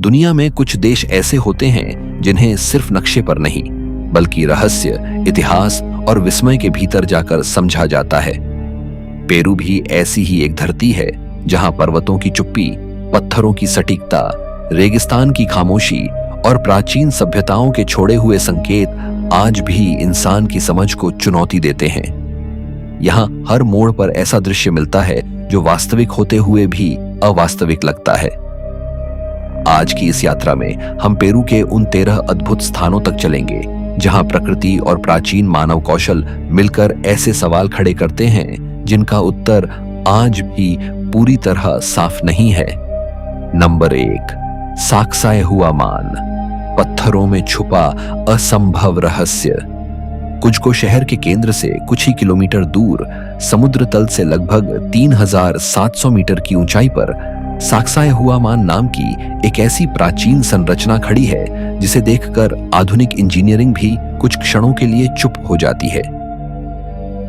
दुनिया में कुछ देश ऐसे होते हैं जिन्हें सिर्फ नक्शे पर नहीं बल्कि रहस्य, इतिहास और विस्मय के भीतर जाकर समझा जाता है। पेरू भी ऐसी ही एक धरती है जहां पर्वतों की चुप्पी, पत्थरों की सटीकता, रेगिस्तान की खामोशी और प्राचीन सभ्यताओं के छोड़े हुए संकेत आज भी इंसान की समझ को चुनौती देते हैं। यहाँ हर मोड़ पर ऐसा दृश्य मिलता है जो वास्तविक होते हुए भी अवास्तविक लगता है। आज की इस यात्रा में हम पेरू के उन 13 अद्भुत स्थानों तक चलेंगे जहां प्रकृति और प्राचीन मानव कौशल मिलकर ऐसे सवाल खड़े करते हैं जिनका उत्तर आज भी पूरी तरह साफ नहीं है। नंबर 1, साक्साय हुआ मान, पत्थरों में छुपा असंभव रहस्य। कुजको शहर के केंद्र से कुछ ही किलोमीटर दूर समुद्र तल से लगभग 3700 मीटर की ऊंचाई पर साक्साय हुआ मान नाम की एक ऐसी प्राचीन संरचना खड़ी है जिसे देखकर आधुनिक इंजीनियरिंग भी कुछ क्षणों के लिए चुप हो जाती है।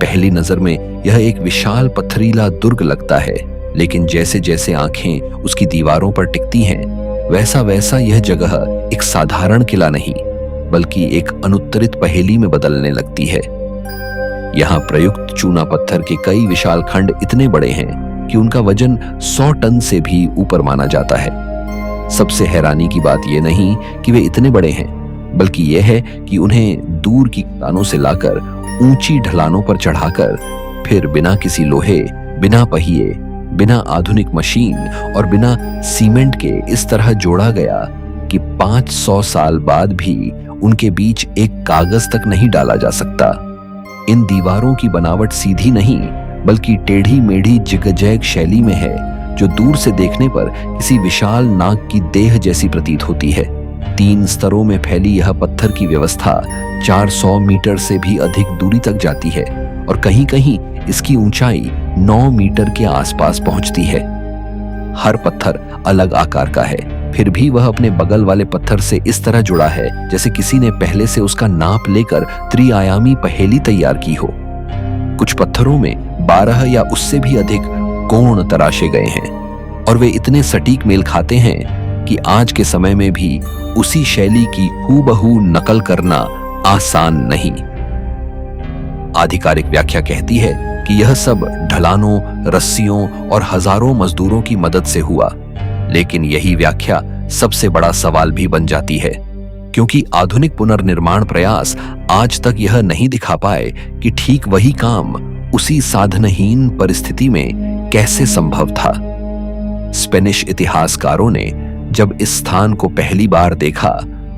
पहली नजर में यह एक विशाल पत्थरीला दुर्ग लगता है, लेकिन जैसे जैसे आंखें उसकी दीवारों पर टिकती हैं, वैसा वैसा यह जगह एक साधारण किला नहीं बल्कि एक अनुत्तरित पहेली में बदलने लगती है। यहाँ प्रयुक्त चूना पत्थर के कई विशाल खंड इतने बड़े हैं कि उनका वजन 100 टन से भी ऊपर माना जाता है। सबसे हैरानी की बात यह नहीं कि वे इतने बड़े हैं, बल्कि यह है कि उन्हें दूर की चट्टानों से लाकर ऊंची ढलानों पर चढ़ाकर फिर बिना किसी लोहे, बिना पहिए, बिना आधुनिक मशीन और बिना सीमेंट के इस तरह जोड़ा गया कि 500 साल बाद भी उनके बीच एक कागज तक नहीं डाला जा सकता। इन दीवारों की बनावट सीधी नहीं बल्कि टेढ़ी मेढ़ी जिगजैग शैली में है, जो दूर से देखने पर किसी विशाल नाग की देह जैसी प्रतीत होती है। 3 स्तरों में फैली यह पत्थर की व्यवस्था 400 मीटर से भी अधिक दूरी तक जाती है और कहीं कहीं इसकी ऊंचाई 9 मीटर के आसपास पहुंचती है। हर पत्थर अलग आकार का है, फिर भी वह अपने बगल वाले पत्थर से इस तरह जुड़ा है जैसे किसी ने पहले से उसका नाप लेकर त्रिआयामी पहेली तैयार की हो। कुछ पत्थरों में 12 या उससे भी अधिक कोण तराशे गए हैं और वे इतने सटीक मेल खाते हैं कि आज के समय में भी उसी शैली की हूबहू नकल करना आसान नहीं। आधिकारिक व्याख्या कहती है कि यह सब ढलानों, रस्सियों और हजारों मजदूरों की मदद से हुआ, लेकिन यही व्याख्या सबसे बड़ा सवाल भी बन जाती है, क्योंकि आधुनिक पुनर्निर्माण प्रयास आज तक यह नहीं दिखा पाए कि ठीक वही काम उसी साधनहीन परिस्थिति में कैसे संभव था। स्पेनिश इतिहासकारों ने जब इस स्थान को पहली बार देखा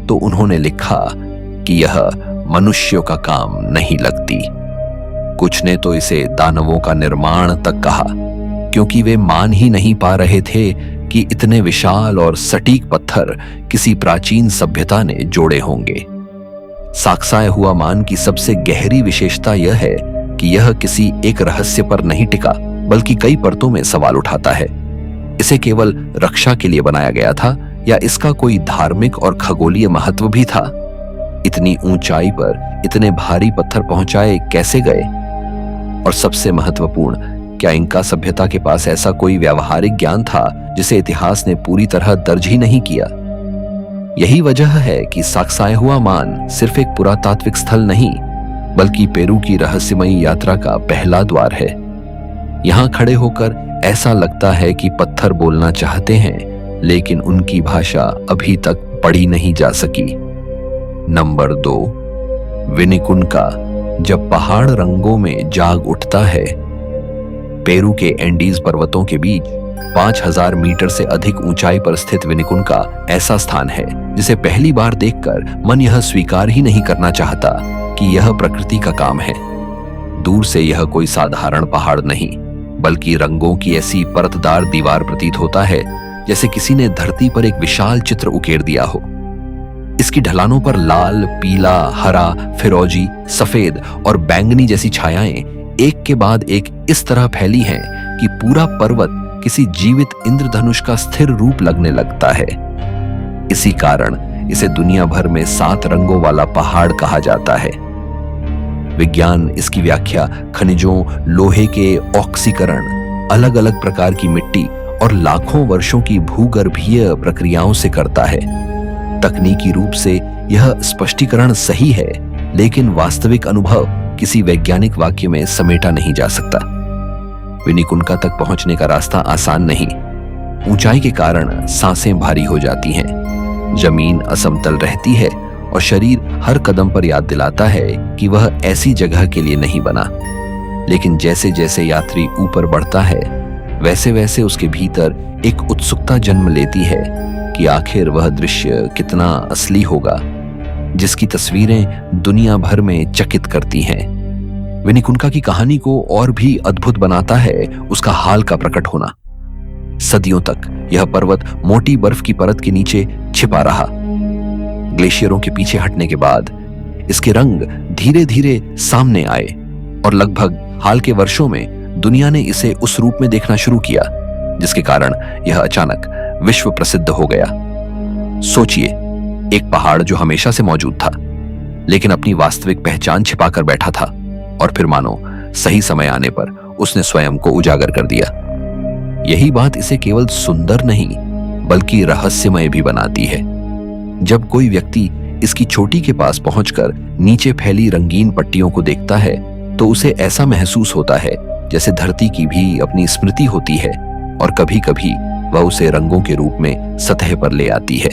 तो उन्होंने लिखा कि यह मनुष्यों का काम नहीं लगती। कुछ ने तो इसे दानवों का निर्माण तक कहा, क्योंकि वे मान ही नहीं पा रहे थे कि इतने विशाल और सटीक पत्थर किसी प्राचीन सभ्यता ने जोड़े होंगे। साक्साय हुआ मान की सबसे गहरी विशेषता यह है कि यह किसी एक रहस्य पर नहीं टिका बल्कि कई परतों में सवाल उठाता है। इसे केवल रक्षा के लिए बनाया गया था या इसका कोई धार्मिक और खगोलीय महत्व भी था? इतनी ऊंचाई पर इतने भारी पत्थर पहुंचाए कैसे गए? और सबसे महत्वपूर्ण, क्या इंका सभ्यता के पास ऐसा कोई व्यावहारिक ज्ञान था जिसे इतिहास ने पूरी तरह दर्ज ही नहीं किया? यही वजह है कि साक्साय हुआ मान सिर्फ एक पुरातात्विक स्थल नहीं बल्कि पेरू की रहस्यमयी यात्रा का पहला द्वार है। यहां खड़े होकर ऐसा लगता है कि पत्थर बोलना चाहते हैं, लेकिन उनकी भाषा अभी तक पढ़ी नहीं जा सकी। नंबर 2, विनिकुंका, जब पहाड़ रंगों में जाग उठता है। पेरू के एंडीज पर्वतों के बीच 5000 मीटर से अधिक ऊंचाई पर स्थित विनिकुंका ऐसा स्थान है जिसे पहली बार देखकर मन यह स्वीकार ही नहीं करना चाहता कि यह प्रकृति का काम है। दूर से यह कोई साधारण पहाड़ नहीं बल्कि रंगों की ऐसी परतदार दीवार प्रतीत होता है जैसे किसी ने धरती पर एक विशाल चित्र उकेर दिया हो। इसकी ढलानों पर लाल, पीला, हरा, फिरोजी, सफेद और बैंगनी जैसी छायाएं एक के बाद एक इस तरह फैली हैं कि पूरा पर्वत किसी जीवित इंद्रधनुष का स्थिर रूप लगने लगता है। इसी कारण इसे दुनिया भर में 7 रंगों वाला पहाड़ कहा जाता है। विज्ञान इसकी व्याख्या खनिजों, लोहे के ऑक्सीकरण, अलग अलग प्रकार की मिट्टी और लाखों वर्षों की भूगर्भीय प्रक्रियाओं से करता है। तकनीकी रूप से यह स्पष्टीकरण सही है, लेकिन वास्तविक अनुभव किसी वैज्ञानिक वाक्य में समेटा नहीं जा सकता। विनिकुंका तक पहुंचने का रास्ता आसान नहीं। ऊंचाई के कारण सांसें भारी हो जाती हैं, जमीन असमतल रहती है और शरीर हर कदम पर याद दिलाता है कि वह ऐसी जगह के लिए नहीं बना। लेकिन जैसे जैसे यात्री ऊपर बढ़ता है, वैसे वैसे उसके भीतर एक उत्सुकता जन्म लेती है कि आखिर वह दृश्य कितना असली होगा, जिसकी तस्वीरें दुनिया भर में चकित करती हैं। विनिकुंका की कहानी को और भी अद्भुत बनाता है उसका हाल का प्रकट होना। सदियों तक यह पर्वत मोटी बर्फ की परत के नीचे छिपा रहा। ग्लेशियरों के पीछे हटने के बाद इसके रंग धीरे धीरे सामने आए और लगभग हाल के वर्षों में दुनिया ने इसे उस रूप में देखना शुरू किया जिसके कारण यह अचानक विश्व प्रसिद्ध हो गया। सोचिए, एक पहाड़ जो हमेशा से मौजूद था, लेकिन अपनी वास्तविक पहचान छिपाकर बैठा था, और फिर मानो सही समय आने पर उसने स्वयं को उजागर कर दिया। यही बात इसे केवल सुंदर नहीं बल्कि रहस्यमय भी बनाती है। जब कोई व्यक्ति इसकी चोटी के पास पहुंचकर नीचे फैली रंगीन पट्टियों को देखता है तो उसे ऐसा महसूस होता है जैसे धरती की भी अपनी स्मृति होती है, और कभी कभी वह उसे रंगों के रूप में सतह पर ले आती है।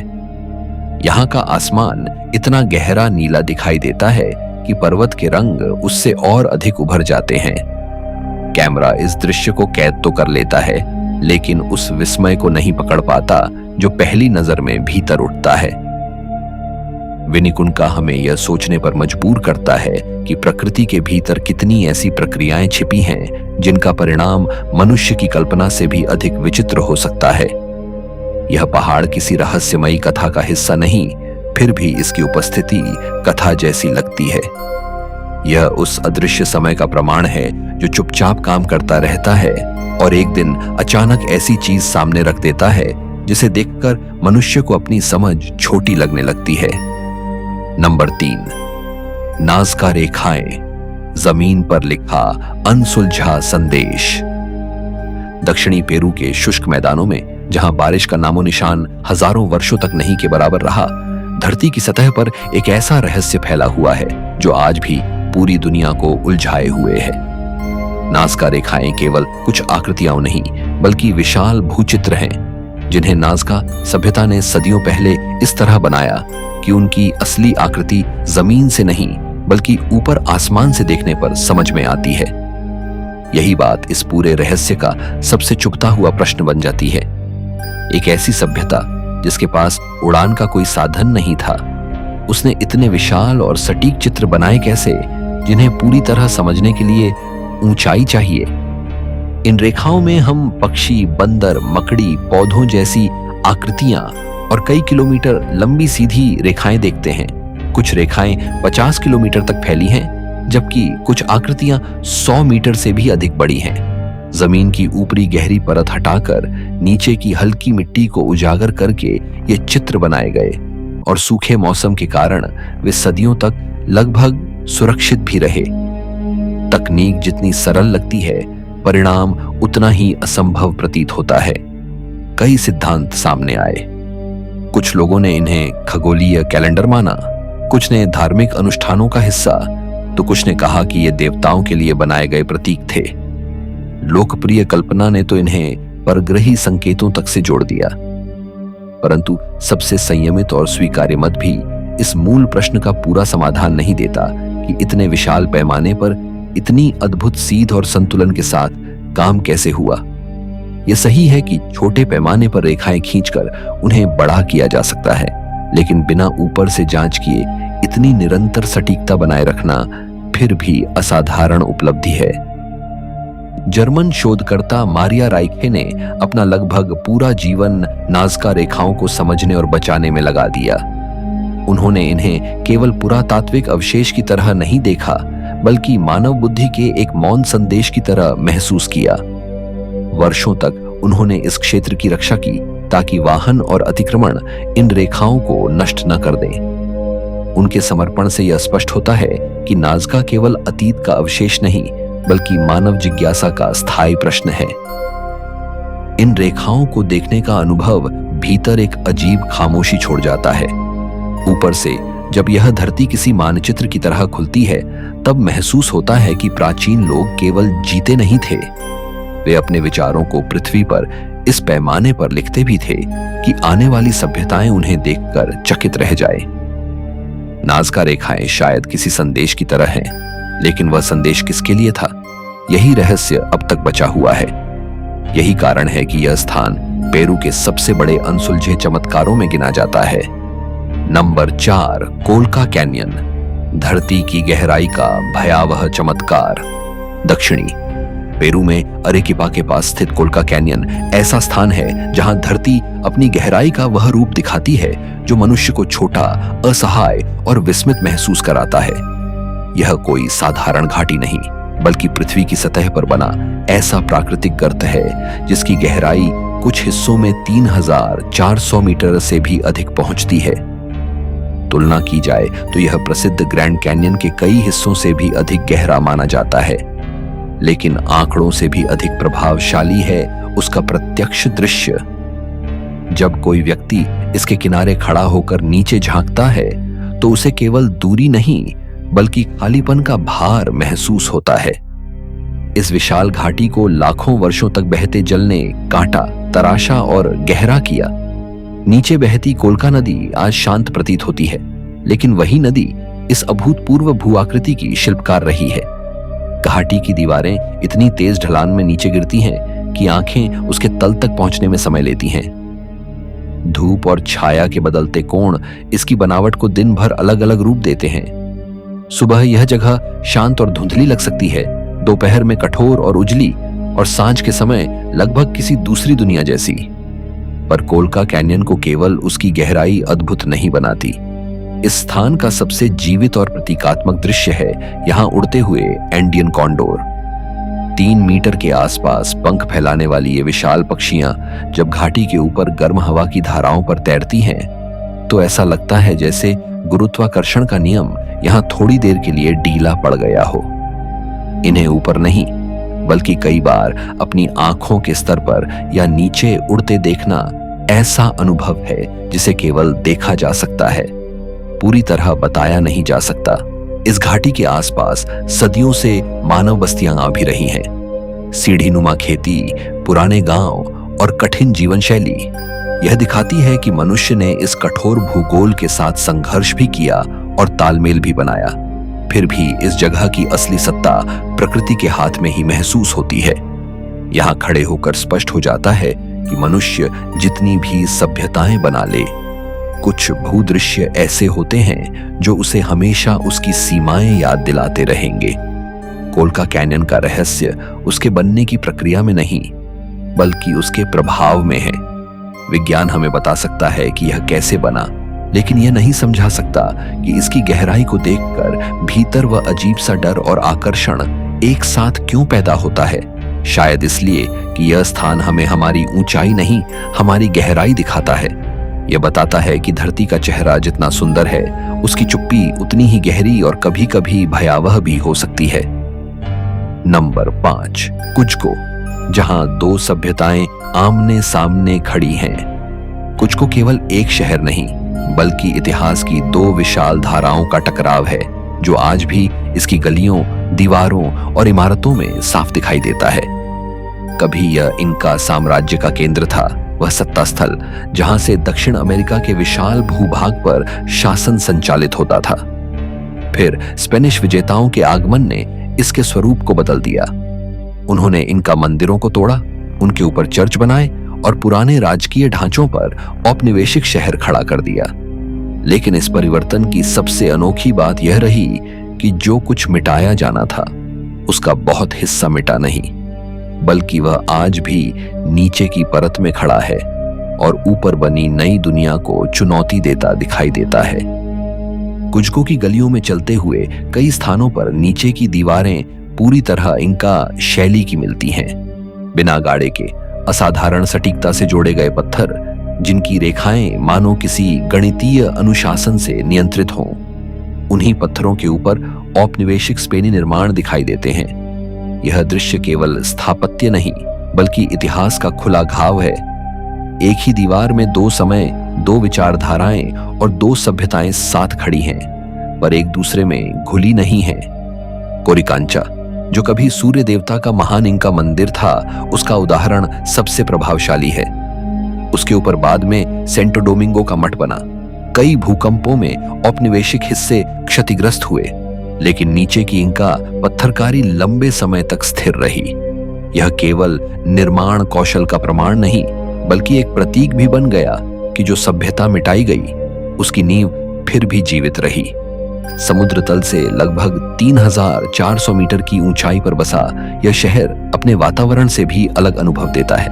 यहाँ का आसमान इतना गहरा नीला दिखाई देता है कि पर्वत के रंग उससे और अधिक उभर जाते हैं। कैमरा इस दृश्य को कैद तो कर लेता है, लेकिन उस विस्मय को नहीं पकड़ पाता जो पहली नजर में भीतर उठता है। विनिकुंका हमें यह सोचने पर मजबूर करता है कि प्रकृति के भीतर कितनी ऐसी प्रक्रियाएं छिपी हैं जिनका परिणाम मनुष्य की कल्पना से भी अधिक विचित्र हो सकता है। यह पहाड़ किसी रहस्यमयी कथा का हिस्सा नहीं, फिर भी इसकी उपस्थिति कथा जैसी लगती है। यह उस अदृश्य समय का प्रमाण है जो चुपचाप काम करता रहता है और एक दिन अचानक ऐसी चीज सामने रख देता है जिसे देखकर मनुष्य को अपनी समझ छोटी लगने लगती है। नंबर 3, नाज़का रेखाएं, जमीन पर लिखा अनसुलझा संदेश। दक्षिणी पेरू के शुष्क मैदानों में, जहां बारिश का नामो निशान हजारों वर्षों तक नहीं के बराबर रहा, धरती की सतह पर एक ऐसा रहस्य फैला हुआ है जो आज भी पूरी दुनिया को उलझाए हुए है। नाज़का रेखाएं केवल कुछ आकृतियां नहीं बल्कि विशाल भूचित्र हैं, जिन्हें नाज़का सभ्यता ने सदियों पहले इस तरह बनाया कि उनकी असली आकृति जमीन से नहीं बल्कि ऊपर आसमान से देखने पर समझ में आती है। यही बात इस पूरे रहस्य का सबसे चुभता हुआ प्रश्न बन जाती है। एक ऐसी सभ्यता जिसके पास उड़ान का कोई साधन नहीं था, उसने इतने विशाल और सटीक चित्र बनाए कैसे, जिन्हें पूरी तरह समझने के लिए ऊंचाई चाहिए। इन रेखाओं में हम पक्षी, बंदर, मकड़ी, पौधों जैसी आकृतियां और कई किलोमीटर लंबी सीधी रेखाएं देखते हैं। कुछ रेखाएं 50 किलोमीटर तक फैली हैं, जबकि कुछ आकृतियां 100 मीटर से भी अधिक बड़ी हैं। जमीन की ऊपरी गहरी परत हटाकर नीचे की हल्की मिट्टी को उजागर करके ये चित्र बनाए गए, और सूखे मौसम के कारण वे सदियों तक लगभग सुरक्षित भी रहे। तकनीक जितनी सरल लगती है, परिणाम उतना ही असंभव प्रतीत होता है। कई सिद्धांत सामने आए। कुछ लोगों ने इन्हें खगोलीय कैलेंडर माना, कुछ ने धार्मिक अनुष्ठानों का हिस्सा, तो कुछ ने कहा कि ये देवताओं के लिए बनाए गए प्रतीक थे। लोकप्रिय कल्पना ने तो इन्हें परग्रही संकेतों तक से जोड़ दिया। परंतु सबसे संयमित और स्वीकार्य मत भी इस मूल प्रश्न का पूरा समाधान नहीं देता कि इतने विशाल पैमाने पर इतनी अद्भुत सीध और संतुलन के साथ काम कैसे हुआ। यह सही है कि छोटे पैमाने पर रेखाएं खींचकर उन्हें बड़ा किया जा सकता है, लेकिन बिना ऊपर से जांच किए इतनी निरंतर सटीकता बनाए रखना फिर भी असाधारण उपलब्धि है। जर्मन शोधकर्ता मारिया राइखे ने अपना लगभग पूरा जीवन नाज़का रेखाओं को समझने और बचाने में लगा दिया। उन्होंने इन्हें केवल पुरातात्विक अवशेष की तरह नहीं देखा, बल्कि मानव बुद्धि के एक मौन संदेश की तरह महसूस किया। वर्षों तक उन्होंने इस क्षेत्र की रक्षा की ताकि वाहन और अतिक्रमण इन रेखाओं को नष्ट न कर दें। उनके समर्पण से यह स्पष्ट होता है कि नाज़का केवल अतीत का अवशेष नहीं, बल्कि मानव जिज्ञासा का स्थायी प्रश्न है। इन रेखाओं को देखने का अनुभव भीतर एक अजीब खामोशी छोड़ जाता है। ऊपर से जब यह धरती किसी मानचित्र की तरह खुलती है, तब महसूस होता है कि प्राचीन लोग केवल जीते नहीं थे, वे अपने विचारों को पृथ्वी पर इस पैमाने पर लिखते भी थे कि आने वाली सभ्यताएं उन्हें देखकर चकित रह जाए। नाज़का रेखाएं शायद किसी संदेश की तरह हैं, लेकिन वह संदेश किसके लिए था, यही रहस्य अब तक बचा हुआ है। यही कारण है कि यह स्थान पेरू के सबसे बड़े अनसुलझे चमत्कारों में गिना जाता है। नंबर 4, कोलका कैन्यन, धरती की गहराई का भयावह चमत्कार। दक्षिणी पेरू में अरेकिपा के पास स्थित कोलका कैन्यन ऐसा स्थान है जहां धरती अपनी गहराई का वह रूप दिखाती है जो मनुष्य को छोटा, असहाय और विस्मित महसूस कराता है। यह कोई साधारण घाटी नहीं, बल्कि पृथ्वी की सतह पर बना ऐसा प्राकृतिक गर्त है जिसकी गहराई कुछ हिस्सों में 3400 मीटर से भी अधिक पहुंचती है। तुलना की जाए तो यह प्रसिद्ध ग्रैंड कैन्यन के कई हिस्सों से भी अधिक गहरा माना जाता है, लेकिन आंकड़ों से भी अधिक प्रभावशाली है उसका प्रत्यक्ष दृश्य। जब कोई व्यक्ति इसके किनारे खड़ा होकर नीचे झांकता है तो उसे केवल दूरी नहीं बल्कि खालीपन का भार महसूस होता है। इस विशाल घाटी को लाखों वर्षों तक बहते जल ने काटा, तराशा और गहरा किया। नीचे बहती कोलका नदी आज शांत प्रतीत होती है, लेकिन वही नदी इस अभूतपूर्व भूआकृति की शिल्पकार रही है। घाटी की दीवारें इतनी तेज ढलान में नीचे गिरती हैं कि आंखें उसके तल तक पहुंचने में समय लेती हैं। धूप और छाया के बदलते कोण इसकी बनावट को दिन भर अलग अलग रूप देते हैं। सुबह यह जगह शांत और धुंधली लग सकती है, दोपहर में कठोर और उजली, और सांझ के समय लगभग किसी दूसरी दुनिया जैसी। पर कोलका कैन्यन को केवल उसकी गहराई अद्भुत नहीं बनाती। इस स्थान का सबसे जीवित और प्रतीकात्मक दृश्य है यहां उड़ते हुए एंडियन कॉन्डोर। 3 मीटर के आसपास पंख फैलाने वाली ये विशाल पक्षियां जब घाटी के ऊपर गर्म हवा की धाराओं पर तैरती हैं, तो ऐसा लगता है जैसे गुरुत्वाकर्षण का नियम यहां थोड़ी देर के लिए ढीला पड़ गया हो। इन्हें ऊपर नहीं, बल्कि कई बार अपनी आंखों के स्तर पर या नीचे उड़ते देखना ऐसा अनुभव है जिसे केवल देखा जा सकता है, पूरी तरह बताया नहीं जा सकता। इस घाटी के आसपास सदियों से मानव बस्तियां आ भी रही हैं। सीढ़ीनुमा खेती, पुराने गांव और कठिन जीवन शैली यह दिखाती है कि मनुष्य ने इस कठोर भूगोल के साथ संघर्ष भी किया और तालमेल भी बनाया। फिर भी इस जगह की असली सत्ता प्रकृति के हाथ में ही महसूस होती है। यहां खड़े होकर स्पष्ट हो जाता है कि मनुष्य जितनी भी सभ्यताएं बना ले, कुछ भूदृश्य ऐसे होते हैं जो उसे हमेशा उसकी सीमाएं याद दिलाते रहेंगे। कोलका कैन्यन का रहस्य उसके बनने की प्रक्रिया में नहीं, बल्कि उसके प्रभाव में है। विज्ञान हमें बता सकता है कि यह कैसे बना, लेकिन यह नहीं समझा सकता कि इसकी गहराई को देखकर भीतर वह अजीब सा डर और आकर्षण एक साथ क्यों पैदा होता है। शायद इसलिए कि यह स्थान हमें हमारी ऊंचाई नहीं, हमारी गहराई दिखाता है। यह बताता है कि धरती का चेहरा जितना सुंदर है, उसकी चुप्पी उतनी ही गहरी और कभी-कभी भयावह भी हो सकती है। नंबर 5, कुज्को, जहां 2 सभ्यताएं आमने सामने खड़ी हैं। कुज्को केवल एक शहर नहीं, बल्कि इतिहास की 2 विशाल धाराओं का टकराव है जो आज भी इसकी गलियों, दीवारों और इमारतों में साफ दिखाई देता है। कभी यह इनका साम्राज्य का केंद्र था, वह सत्ता स्थल जहां से दक्षिण अमेरिका के विशाल भूभाग पर शासन संचालित होता था। फिर स्पेनिश विजेताओं के आगमन ने इसके स्वरूप को बदल दिया। उन्होंने इनका मंदिरों को तोड़ा, उनके ऊपर चर्च बनाए और पुराने राजकीय ढांचों पर औपनिवेशिक शहर खड़ा कर दिया। लेकिन इस परिवर्तन की सबसे अनोखी बात यह रही कि जो कुछ मिटाया जाना था उसका बहुत हिस्सा मिटा नहीं, बल्कि वह आज भी नीचे की परत में खड़ा है और ऊपर बनी नई दुनिया को चुनौती देता दिखाई देता है। कुज्को की गलियों में चलते हुए कई स्थानों पर नीचे की दीवारें पूरी तरह इंका शैली की मिलती हैं। बिना गाड़े के असाधारण सटीकता से जोड़े गए पत्थर, जिनकी रेखाएं मानो किसी गणितीय अनुशासन से नियंत्रित हों। उन्हीं पत्थरों के ऊपर औपनिवेशिक स्पेनी निर्माण दिखाई देते हैं। यह दृश्य केवल स्थापत्य नहीं, बल्कि इतिहास का खुला घाव है। एक ही दीवार में दो समय, दो विचारधाराएं और दो सभ्यताएं साथ खड़ी हैं, पर एक दूसरे में घुली नहीं हैं। कोरिकांचा, जो कभी सूर्य देवता का महान इंका मंदिर था, उसका उदाहरण सबसे प्रभावशाली है। उसके ऊपर बाद में सेंटो डोमिंगो का मठ बना। कई भूकंपों में औपनिवेशिक हिस्से क्षतिग्रस्त हुए, लेकिन नीचे की इंका पत्थरकारी लंबे समय तक स्थिर रही। यह केवल निर्माण कौशल का प्रमाण नहीं, बल्कि एक प्रतीक भी बन गया कि जो सभ्यता मिटाई गई, उसकी नींव फिर भी जीवित रही। समुद्र तल से लगभग 3400 मीटर की ऊंचाई पर बसा यह शहर अपने वातावरण से भी अलग अनुभव देता है।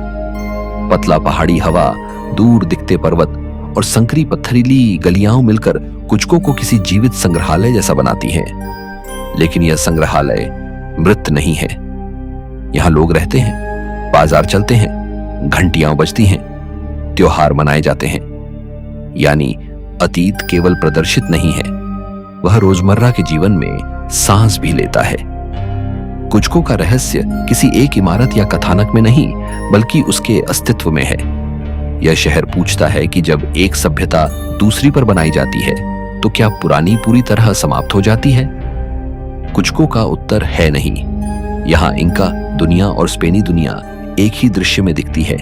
पतला पहाड़ी हवा, दूर दिखते पर्वत और संकरी पत्थरीली गलियां मिलकर कुचको को किसी जीवित संग्रहालय जैसा बनाती हैं। लेकिन यह संग्रहालय मृत नहीं है। यहां लोग रहते हैं, बाजार चलते हैं, घंटियां बजती हैं, त्योहार मनाए जाते हैं। यानी अतीत केवल प्रदर्शित नहीं है, वह रोजमर्रा के जीवन में सांस भी लेता है। कुचको का रहस्य किसी एक इमारत या कथानक में नहीं, बल्कि उसके अस्तित्व में है। यह शहर पूछता है कि जब एक सभ्यता दूसरी पर बनाई जाती है, तो क्या पुरानी पूरी तरह समाप्त हो जाती है? कुचको का उत्तर है नहीं। यहाँ इंका दुनिया और स्पेनी दुनिया एक ही दृश्य में दिखती है,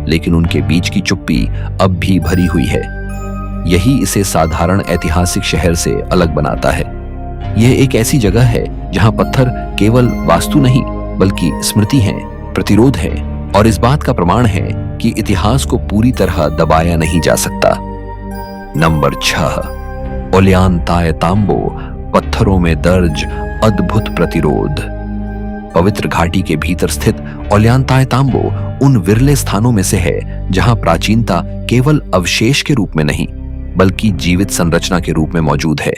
लेकिन उनके बीच की चुप्पी अब भी भरी हुई है। यही इसे साधारण ऐतिहासिक शहर से अलग बनाता है। यह एक ऐसी जगह है जहां पत्थर केवल वास्तु नहीं, बल्कि स्मृति है, प्रतिरोध है, और इस बात का प्रमाण है कि इतिहास को पूरी तरह दबाया नहीं जा सकता। नंबर 6, ओलियांतायताम्बो, पत्थरों में दर्ज अद्भुत प्रतिरोध। पवित्र घाटी के भीतर स्थित ओलियांतायताम्बो उन विरले स्थानों में से है जहां प्राचीनता केवल अवशेष के रूप में नहीं, बल्कि जीवित संरचना के रूप में मौजूद है।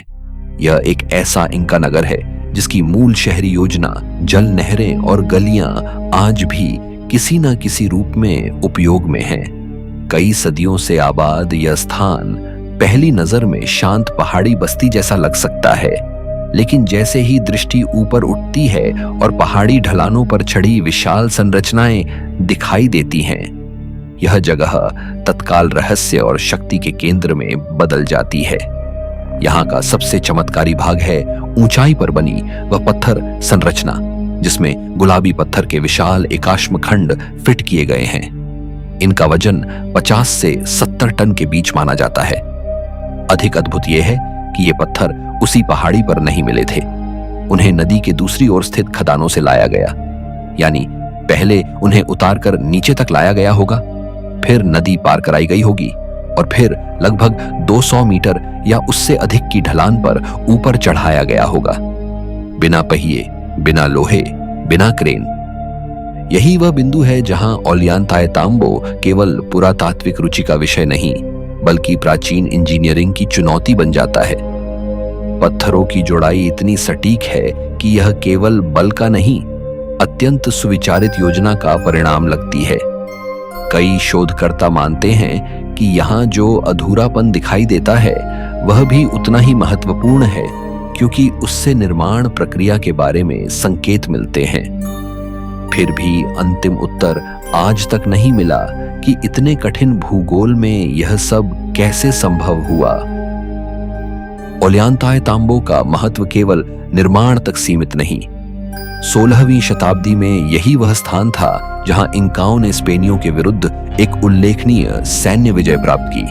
यह एक ऐसा इंका नगर है जिसकी मूल शहरी योजना, जल नहरें और गलियां आज भी किसी न किसी रूप में उपयोग में हैं। कई सदियों से आबाद यह स्थान पहली नजर में शांत पहाड़ी बस्ती जैसा लग सकता है, लेकिन जैसे ही दृष्टि ऊपर उठती है और पहाड़ी ढलानों पर छड़ी विशाल संरचनाएं दिखाई देती हैं, यह जगह तत्काल रहस्य और शक्ति के केंद्र में बदल जाती है। यहाँ का सबसे चमत्कारी भाग है ऊंचाई पर बनी वह पत्थर संरचना, जिसमें गुलाबी पत्थर के विशाल एकाश्म खंड फिट किए गए हैं। इनका वजन 50 से 70 टन के बीच माना जाता है। अधिक अद्भुत यह है कि ये पत्थर उसी पहाड़ी पर नहीं मिले थे। उन्हें नदी के दूसरी ओर स्थित खदानों से लाया गया। यानी पहले उन्हें उतारकर नीचे तक लाया गया होगा, फिर नदी पार कराई गई होगी और फिर लगभग 200 मीटर या उससे अधिक की ढलान पर ऊपर चढ़ाया गया होगा, बिना पहिए, बिना लोहे, बिना क्रेन। यही वह बिंदु है जहां ओलियांतायताम्बो केवल पुरातात्विक रुचि का विषय नहीं, बल्कि प्राचीन इंजीनियरिंग की चुनौती बन जाता है। पत्थरों की जोड़ाई इतनी सटीक है कि यह केवल बल का नहीं, अत्यंत सुविचारित योजना का परिणाम लगती है। कई शोधकर्ता मानते हैं कि यहाँ जो अधूरापन दिखाई देता है वह भी उतना ही महत्वपूर्ण है, क्योंकि उससे निर्माण प्रक्रिया के बारे में संकेत मिलते हैं। फिर भी अंतिम उत्तर आज तक नहीं मिला कि इतने कठिन भूगोल में यह सब कैसे संभव हुआ। ओलियांतायताम्बो का महत्व केवल निर्माण तक सीमित नहीं। 16वीं शताब्दी में यही वह स्थान था जहां इंकाओं ने स्पेनियों के विरुद्ध एक उल्लेखनीय सैन्य विजय प्राप्त की।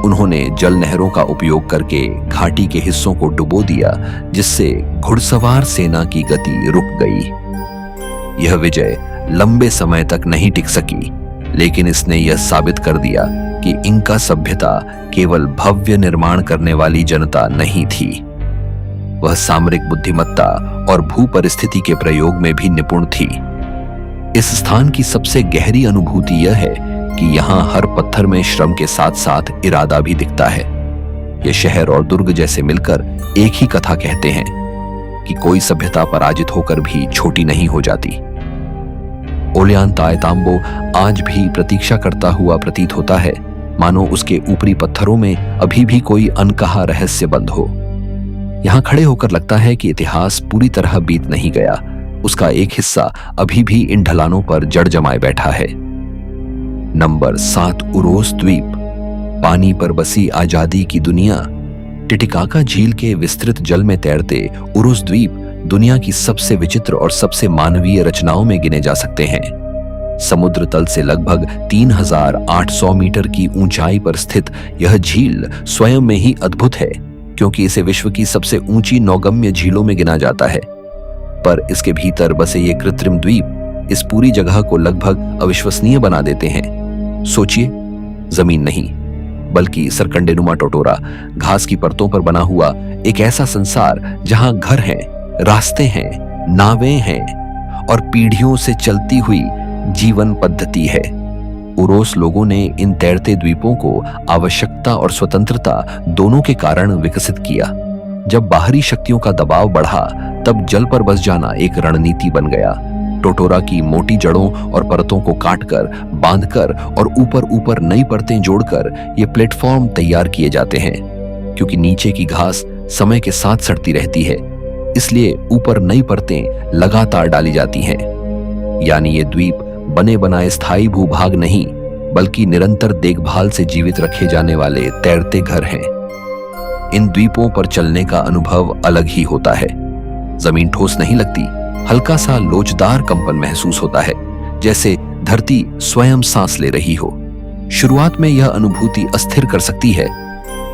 उन्होंने जल नहरों का उपयोग करके घाटी के हिस्सों को डुबो दिया, जिससे घुड़सवार सेना की गति रुक गई। यह विजय लंबे समय तक नहीं टिक सकी, लेकिन इसने यह साबित कर दिया कि इंका सभ्यता केवल भव्य निर्माण करने वाली जनता नहीं थी, वह सामरिक बुद्धिमत्ता और भू परिस्थिति के प्रयोग में भी निपुण थी। इस स्थान की सबसे गहरी अनुभूति यह है कि यहाँ हर पत्थर में श्रम के साथ साथ इरादा भी दिखता है। ये शहर और दुर्ग जैसे मिलकर एक ही कथा कहते हैं कि कोई सभ्यता पराजित होकर भी छोटी नहीं हो जाती। ओलियांतायताम्बो आज भी प्रतीक्षा करता हुआ प्रतीत होता है, मानो उसके ऊपरी पत्थरों में अभी भी कोई अनकहा रहस्य बंद हो। यहाँ खड़े होकर लगता है कि इतिहास पूरी तरह बीत नहीं गया, उसका एक हिस्सा अभी भी इन ढलानों पर जड़ जमाए बैठा है। नंबर 7, उरोस द्वीप, पानी पर बसी आजादी की दुनिया। टिटिकाका झील के विस्तृत जल में तैरते उरोस द्वीप दुनिया की सबसे विचित्र और सबसे मानवीय रचनाओं में गिने जा सकते हैं। समुद्र तल से लगभग 3800 मीटर की ऊंचाई पर स्थित यह झील स्वयं में ही अद्भुत है, क्योंकि इसे विश्व की सबसे ऊंची नौगम्य झीलों में गिना जाता है। पर इसके भीतर बसे ये कृत्रिम द्वीप इस पूरी जगह को लगभग अविश्वसनीय बना देते हैं। सोचिए, जमीन नहीं बल्कि सरकंडेनुमा टोटोरा, घास की परतों पर बना हुआ एक ऐसा संसार जहां घर हैं, रास्ते हैं, नावें हैं और पीढ़ियों से चलती हुई जीवन पद्धति है। उरोस लोगों ने इन तैरते द्वीपों को आवश्यकता और स्वतंत्रता दोनों के कारण विकसित किया। जब बाहरी शक्तियों का दबाव बढ़ा, तब जल पर बस जाना एक रणनीति बन गया। टोटोरा की मोटी जड़ों और परतों को काटकर, बांधकर और ऊपर ऊपर नई परतें जोड़कर ये प्लेटफॉर्म तैयार किए जाते हैं। क्योंकि नीचे की घास समय के साथ सड़ती रहती है, इसलिए ऊपर नई परतें लगातार डाली जाती हैं। यानी ये द्वीप बने बनाए स्थायी भूभाग नहीं, बल्कि निरंतर देखभाल से जीवित रखे जाने वाले तैरते घर हैं। इन द्वीपों पर चलने का अनुभव अलग ही होता है। जमीन ठोस नहीं लगती, हल्का सा लोचदार कंपन महसूस होता है, जैसे धरती स्वयं सांस ले रही हो। शुरुआत में यह अनुभूति अस्थिर कर सकती है,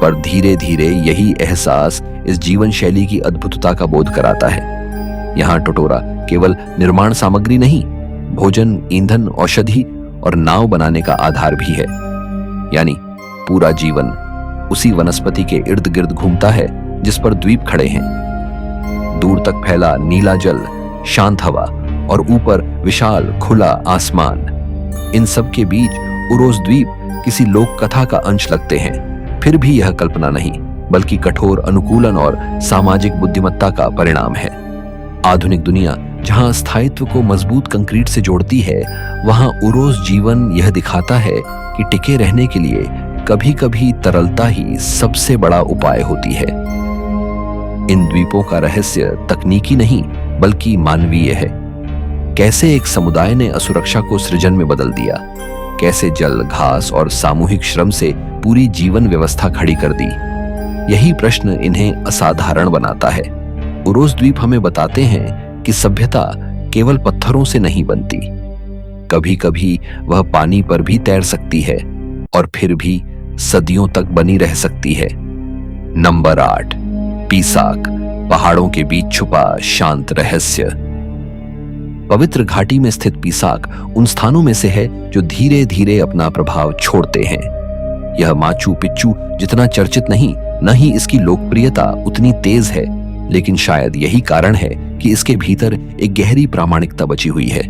पर धीरे धीरे यही एहसास इस जीवन शैली की अद्भुतता का बोध कराता है। यहाँ टोटोरा केवल निर्माण सामग्री नहीं, भोजन, ईंधन, औषधि और नाव बनाने का आधार भी है। यानी पूरा जीवन उसी वनस्पति के इर्द गिर्द घूमता है जिस पर द्वीप खड़े हैं। दूर तक फैला नीला जल, शांत हवा और ऊपर विशाल खुला आसमान, इन सब के बीच उरोस द्वीप किसी लोक कथा का अंश लगते हैं। फिर भी यह कल्पना नहीं, बल्कि कठोर अनुकूलन और सामाजिक बुद्धिमत्ता का परिणाम है। आधुनिक दुनिया जहां स्थायित्व को मजबूत कंक्रीट से जोड़ती है, वहां उरोस जीवन यह दिखाता है कि टिके रहने के लिए कभी कभी तरलता ही सबसे बड़ा उपाय होती है। इन द्वीपों का रहस्य तकनीकी नहीं, बल्कि मानवीय है। कैसे एक समुदाय ने असुरक्षा को सृजन में बदल दिया, कैसे जल, घास और सामूहिक श्रम से पूरी जीवन व्यवस्था खड़ी कर दी। यही प्रश्न इन्हें असाधारण बनाता है। उरोस द्वीप हमें बताते हैं कि सभ्यता केवल पत्थरों से नहीं बनती। कभी कभी वह पानी पर भी तैर सकती है और फिर भी सदियों तक बनी रह सकती है। नंबर 8, पीसाक, पहाड़ों के बीच छुपा शांत रहस्य। पवित्र घाटी में स्थित पीसाक उन स्थानों में से है जो धीरे धीरे अपना प्रभाव छोड़ते हैं। यह माचू पिच्चू जितना चर्चित नहीं, न ही इसकी लोकप्रियता उतनी तेज है, लेकिन शायद यही कारण है कि इसके भीतर एक गहरी प्रामाणिकता बची हुई है।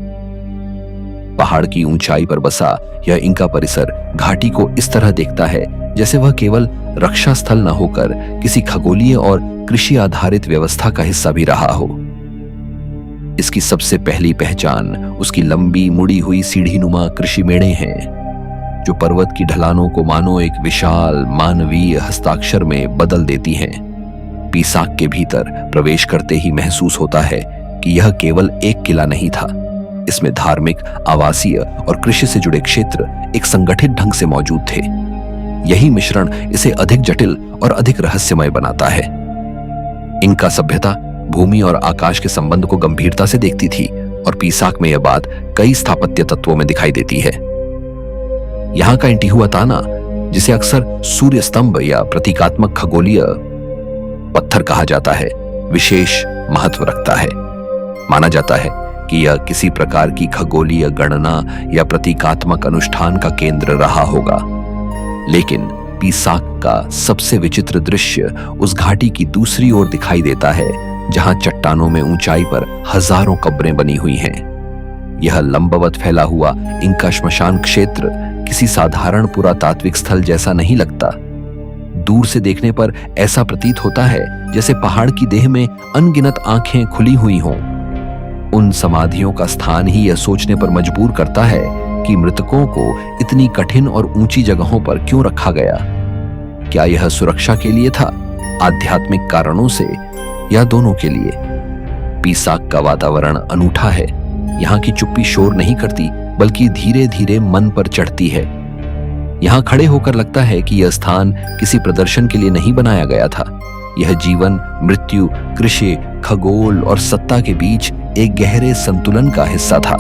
पहाड़ की ऊंचाई पर बसा यह इंका परिसर घाटी को इस तरह देखता है जैसे वह केवल रक्षा स्थल न होकर किसी खगोलीय और कृषि आधारित व्यवस्था का हिस्सा भी रहा हो। इसकी सबसे पहली पहचान उसकी लंबी मुड़ी हुई सीढ़ीनुमा कृषि मेड़े हैं, जो पर्वत की ढलानों को मानो एक विशाल मानवीय हस्ताक्षर में बदल देती हैं। पीसाक के भीतर प्रवेश करते ही महसूस होता है कि यह केवल एक किला नहीं था। इसमें धार्मिक, आवासीय और कृषि से जुड़े क्षेत्र एक संगठित ढंग से मौजूद थे। यही मिश्रण इसे अधिक जटिल और अधिक रहस्यमय बनाता है। इंका सभ्यता भूमि और आकाश के संबंध को गंभीरता से देखती थी, और पीसाक में यह बात कई स्थापत्य तत्वों में दिखाई देती है। यहाँ का इंटिहुआताना, जिसे अक्सर सूर्य स्तंभ या प्रतीकात्मक खगोलीय पत्थर कहा जाता है, विशेष महत्व रखता है। माना जाता है कि यह किसी प्रकार की खगोलीय गणना या प्रतीकात्मक अनुष्ठान का केंद्र रहा होगा। लेकिन पीसाक का सबसे विचित्र दृश्य उस घाटी की दूसरी ओर दिखाई देता है, जहां चट्टानों में ऊंचाई पर हजारों कब्रें बनी हुई हैं। यह लंबवत फैला हुआ इंका श्मशान क्षेत्र किसी साधारण पुरातात्विक स्थल जैसा नहीं लगता। दूर से देखने पर ऐसा प्रतीत होता है जैसे पहाड़ की देह में अनगिनत आंखें खुली हुई हों। उन समाधियों का स्थान ही यह सोचने पर मजबूर करता है कि मृतकों को इतनी कठिन और ऊंची जगहों पर क्यों रखा गया। क्या यह सुरक्षा के लिए था, आध्यात्मिक कारणों से, या दोनों के लिए? पीसाक का वातावरण अनूठा है। यहाँ की चुप्पी शोर नहीं करती, बल्कि धीरे धीरे मन पर चढ़ती है। यहाँ खड़े होकर लगता है कि यह स्थान किसी प्रदर्शन के लिए नहीं बनाया गया था। यह जीवन, मृत्यु, कृषि, खगोल और सत्ता के बीच एक गहरे संतुलन का हिस्सा था।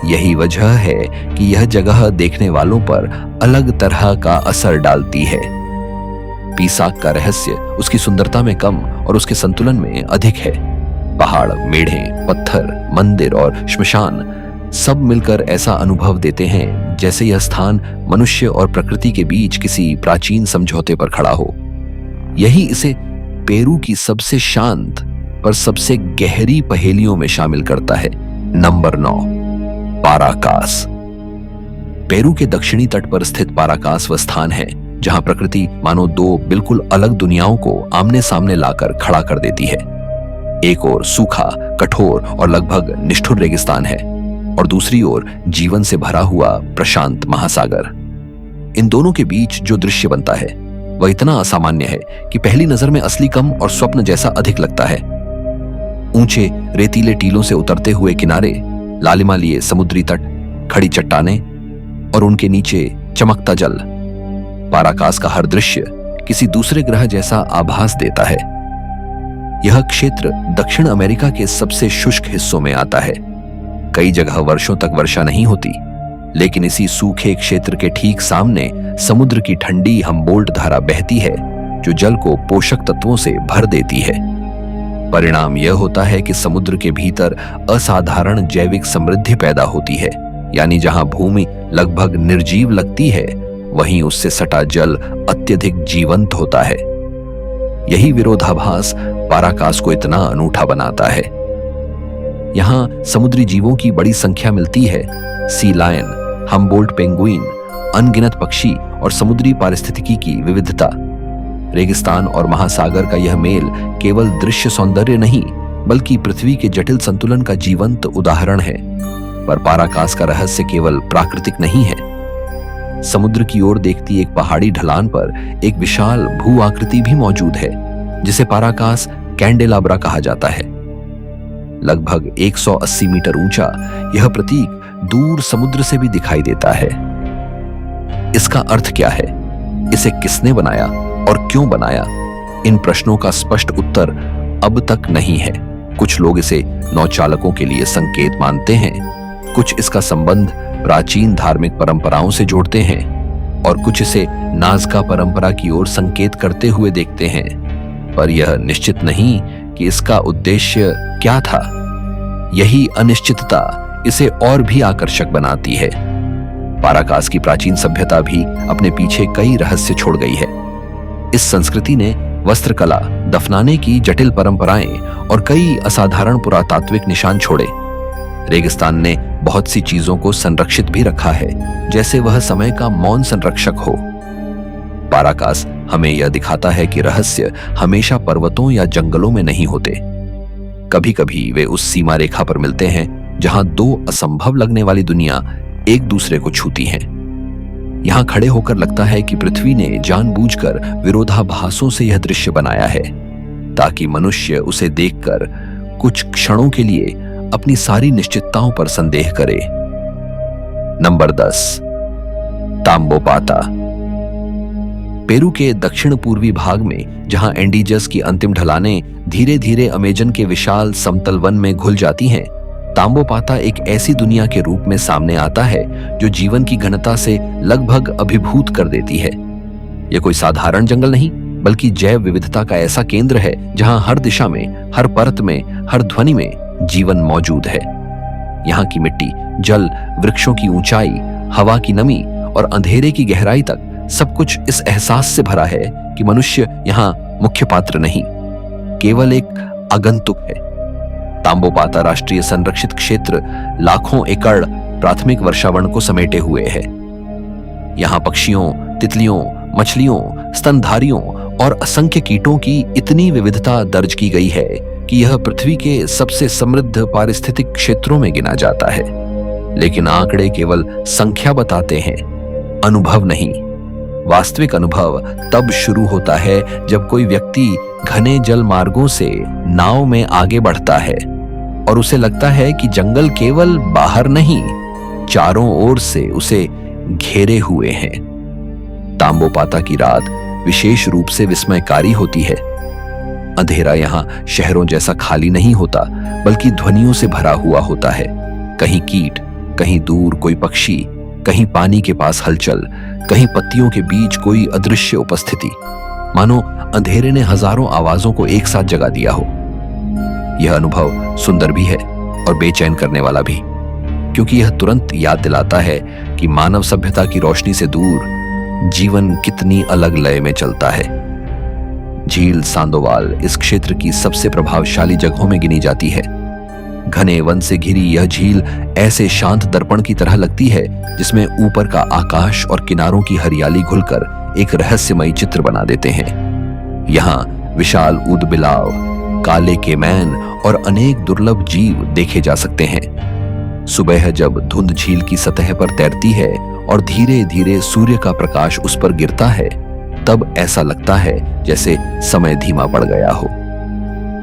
यही वजह है कि यह जगह देखने वालों पर अलग तरह का असर डालती है। पीसाक का रहस्य उसकी सुंदरता में कम और उसके संतुलन में अधिक है। पहाड़, मेढ़े, पत्थर, मंदिर और श्मशान सब मिलकर ऐसा अनुभव देते हैं जैसे यह स्थान मनुष्य और प्रकृति के बीच किसी प्राचीन समझौते पर खड़ा हो। यही इसे पेरू की सबसे शांत पर सबसे गहरी पहेलियों में शामिल करता है। नंबर 9, पाराकास। पेरू के दक्षिणी तट पर स्थित पाराकास वह स्थान है जहां प्रकृति मानो दो बिल्कुल अलग दुनियाओं को आमने सामने लाकर खड़ा कर देती है। एक ओर सूखा, कठोर और लगभग निष्ठुर रेगिस्तान है और दूसरी ओर जीवन से भरा हुआ प्रशांत महासागर। इन दोनों के बीच जो दृश्य बनता है वह इतना असामान्य है कि पहली नजर में असली कम और स्वप्न जैसा अधिक लगता है। ऊंचे रेतीले टीलों से उतरते हुए किनारे, लालिमा लिए समुद्री तट, खड़ी चट्टानें और उनके नीचे चमकता जल। पाराकास का हर दृश्य किसी दूसरे ग्रह जैसा आभास देता है। यह क्षेत्र दक्षिण अमेरिका के सबसे शुष्क हिस्सों में आता है। कई जगह वर्षों तक वर्षा नहीं होती, लेकिन इसी सूखे क्षेत्र के ठीक सामने समुद्र की ठंडी हम्बोल्ट धारा बहती है जो जल को पोषक तत्वों से भर देती है। परिणाम यह होता है कि समुद्र के भीतर असाधारण जैविक समृद्धि पैदा होती है। यानी जहां भूमि लगभग निर्जीव लगती है, वहीं उससे सटा जल अत्यधिक जीवंत होता है। यही विरोधाभास पाराकास को इतना अनूठा बनाता है। यहाँ समुद्री जीवों की बड़ी संख्या मिलती है। सी लायन, हम्बोल्ट पेंगुइन, अनगिनत पक्षी और समुद्री पारिस्थितिकी की विविधता। रेगिस्तान और महासागर का यह मेल केवल दृश्य सौंदर्य नहीं, बल्कि पृथ्वी के जटिल संतुलन का जीवंत उदाहरण है। पर पाराकास का रहस्य केवल प्राकृतिक नहीं है। समुद्र की ओर देखती एक पहाड़ी ढलान पर एक विशाल भू आकृति भी मौजूद है, जिसे पाराकास कैंडेलाब्रा कहा जाता है। लगभग 180 मीटर ऊंचा यह प्रतीक दूर समुद्र से भी दिखाई देता है। इसका अर्थ क्या है? इसे किसने बनाया और क्यों बनाया? इन प्रश्नों का स्पष्ट उत्तर अब तक नहीं है। कुछ लोग इसे नौचालकों के लिए संकेत मानते हैं, कुछ इसका संबंध प्राचीन धार्मिक परंपराओं से जोड़ते हैं और कुछ इसे नाज़का परंपरा की ओर संकेत करते हुए देखते हैं। पर यह निश्चित नहीं कि इसका उद्देश्य क्या था। यही अनिश्चितता इसे और भी आकर्षक बनाती है। पाराकास की प्राचीन सभ्यता भी अपने पीछे कई रहस्य छोड़ गई है। इस संस्कृति ने वस्त्रकला, दफनाने की जटिल परंपराएं और कई असाधारण पुरातात्विक निशान छोड़े। रेगिस्तान ने बहुत सी चीजों को संरक्षित भी रखा है, जैसे वह समय का मौन संरक्षक हो। पाराकास हमें यह दिखाता है कि रहस्य हमेशा पर्वतों या जंगलों में नहीं होते। कभी कभी वे उस सीमा रेखा पर मिलते हैं जहां दो असंभव लगने वाली दुनिया एक दूसरे को छूती हैं। यहां खड़े होकर लगता है कि पृथ्वी ने जानबूझकर विरोधाभासों से यह दृश्य बनाया है, ताकि मनुष्य उसे देखकर कुछ क्षणों के लिए अपनी सारी निश्चितताओं पर संदेह करे। नंबर 10, ताम्बोपाता। पेरू के दक्षिण पूर्वी भाग में, जहां एंडीजस की अंतिम ढलानें धीरे धीरे अमेजन के विशाल समतल वन में घुल जाती हैं, ताम्बोपाता एक ऐसी दुनिया के रूप में सामने आता है जो जीवन की घनता से लगभग अभिभूत कर देती है। यह कोई साधारण जंगल नहीं, बल्कि जैव विविधता का ऐसा केंद्र है जहां हर दिशा में, हर परत में, हर ध्वनि में जीवन मौजूद है। यहाँ की मिट्टी, जल, वृक्षों की ऊंचाई, हवा की नमी और अंधेरे की गहराई तक सब कुछ इस एहसास से भरा है कि मनुष्य यहाँ मुख्य पात्र नहीं, केवल एक आगंतुक है। ताम्बोपाता राष्ट्रीय संरक्षित क्षेत्र लाखों एकड़ प्राथमिक वर्षावन को समेटे हुए है। यहाँ पक्षियों, तितलियों, मछलियों, स्तनधारियों और असंख्य कीटों की इतनी विविधता दर्ज की गई है कि यह पृथ्वी के सबसे समृद्ध पारिस्थितिक क्षेत्रों में गिना जाता है। लेकिन आंकड़े केवल संख्या बताते हैं, अनुभव नहीं। वास्तविक अनुभव तब शुरू होता है जब कोई व्यक्ति घने जल मार्गों से नाव में आगे बढ़ता है और उसे लगता है कि जंगल केवल बाहर नहीं, चारों ओर से उसे घेरे हुए हैं। तांबोपाता की रात विशेष रूप से विस्मयकारी होती है। अंधेरा यहां शहरों जैसा खाली नहीं होता, बल्कि ध्वनियों से भरा हुआ होता है। कहीं कीट, कहीं दूर कोई पक्षी, कहीं पानी के पास हलचल, कहीं पत्तियों के बीच कोई अदृश्य उपस्थिति, मानो अंधेरे ने हजारों आवाजों को एक साथ जगा दिया हो। यह अनुभव सुंदर भी है और बेचैन करने वाला भी, क्योंकि यह तुरंत याद दिलाता है कि मानव सभ्यता की रोशनी से दूर जीवन कितनी अलग लय में चलता है। झील सांदोवाल इस क्षेत्र की सबसे प्रभावशाली जगहों में गिनी जाती है। घने वन से घिरी यह झील ऐसे शांत दर्पण की तरह लगती है जिसमें ऊपर का आकाश और किनारों की हरियाली घुलकर एक रहस्यमयी चित्र बना देते हैं। यहाँ विशाल ऊदबिलाव, काले केमैन और अनेक दुर्लभ जीव देखे जा सकते हैं। सुबह जब धुंध झील की सतह पर तैरती है और धीरे धीरे सूर्य का प्रकाश उस पर गिरता है, तब ऐसा लगता है जैसे समय धीमा पड़ गया हो।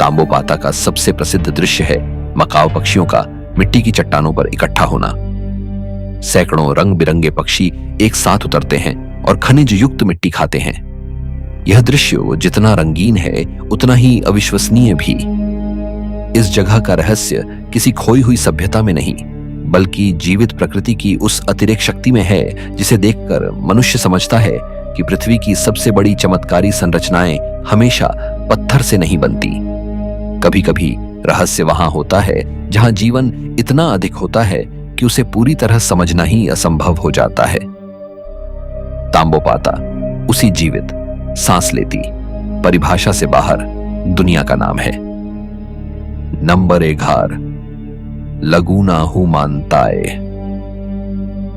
तांबोपाता का सबसे प्रसिद्ध दृश्य है मकाओ पक्षियों का मिट्टी की चट्टानों पर इकट्ठा होना। सैकड़ों रंग बिरंगे पक्षी एक साथ उतरते हैं और खनिज युक्त मिट्टी खाते हैं। यह दृश्य जितना रंगीन है उतना ही अविश्वसनीय भी। इस जगह का रहस्य किसी खोई हुई सभ्यता में नहीं, बल्कि जीवित प्रकृति की उस अतिरिक्त शक्ति में है जिसे देखकर मनुष्य समझता है कि पृथ्वी की सबसे बड़ी चमत्कारी संरचनाएं हमेशा पत्थर से नहीं बनती। कभी कभी रहस्य वहां होता है जहां जीवन इतना अधिक होता है कि उसे पूरी तरह समझना ही असंभव हो जाता है। तांबोपाता उसी जीवित, सांस लेती, परिभाषा से बाहर दुनिया का नाम है। नंबर 11, लगूना हुमानताए।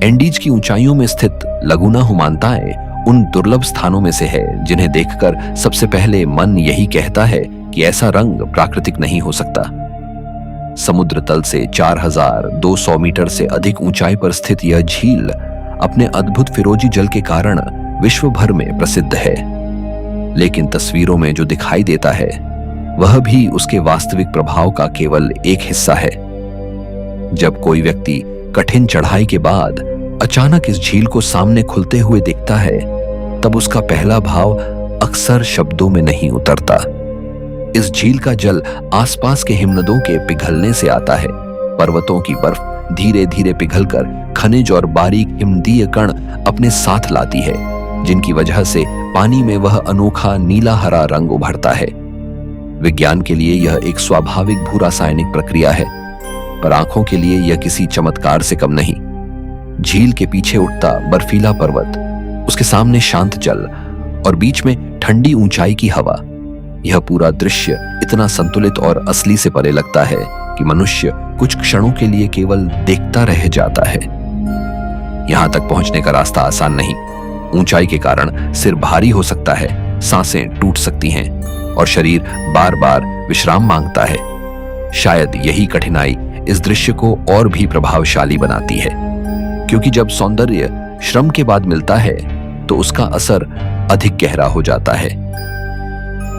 एंडीज की ऊंचाइयों में स्थित लगूना हुमानताए उन दुर्लभ स्थानों में से है जिन्हें देखकर सबसे पहले मन यही कहता है कि ऐसा रंग प्राकृतिक नहीं हो सकता। समुद्र तल से 4200 मीटर से अधिक ऊंचाई पर स्थित यह झील अपने अद्भुत फिरोजी जल के कारण विश्व भर में प्रसिद्ध है। लेकिन तस्वीरों में जो दिखाई देता है वह भी उसके वास्तविक प्रभाव का केवल एक हिस्सा है। जब कोई व्यक्ति कठिन चढ़ाई के बाद अचानक इस झील को सामने खुलते हुए देखता है, तब उसका पहला भाव अक्सर शब्दों में नहीं उतरता। इस झील का जल आसपास के हिमनदों के पिघलने से आता है। पर्वतों की बर्फ धीरे धीरे पिघलकर खनिज और बारीक हिमनदीय कण अपने साथ लाती है, जिनकी वजह से पानी में वह अनोखा नीला हरा रंग उभरता है। विज्ञान के लिए यह एक स्वाभाविक भू रासायनिक प्रक्रिया है, पर आंखों के लिए यह किसी चमत्कार से कम नहीं। झील के पीछे उठता बर्फीला पर्वत, उसके सामने शांत जल और बीच में ठंडी ऊंचाई की हवा, यह पूरा दृश्य इतना संतुलित और असली से परे लगता है कि मनुष्य कुछ क्षणों के लिए केवल देखता रह जाता है। यहां तक पहुंचने का रास्ता आसान नहीं। ऊंचाई के कारण सिर भारी हो सकता है, सांसें टूट सकती हैं और शरीर बार बार विश्राम मांगता है। शायद यही कठिनाई इस दृश्य को और भी प्रभावशाली बनाती है, क्योंकि जब सौंदर्य श्रम के बाद मिलता है तो उसका असर अधिक गहरा हो जाता है।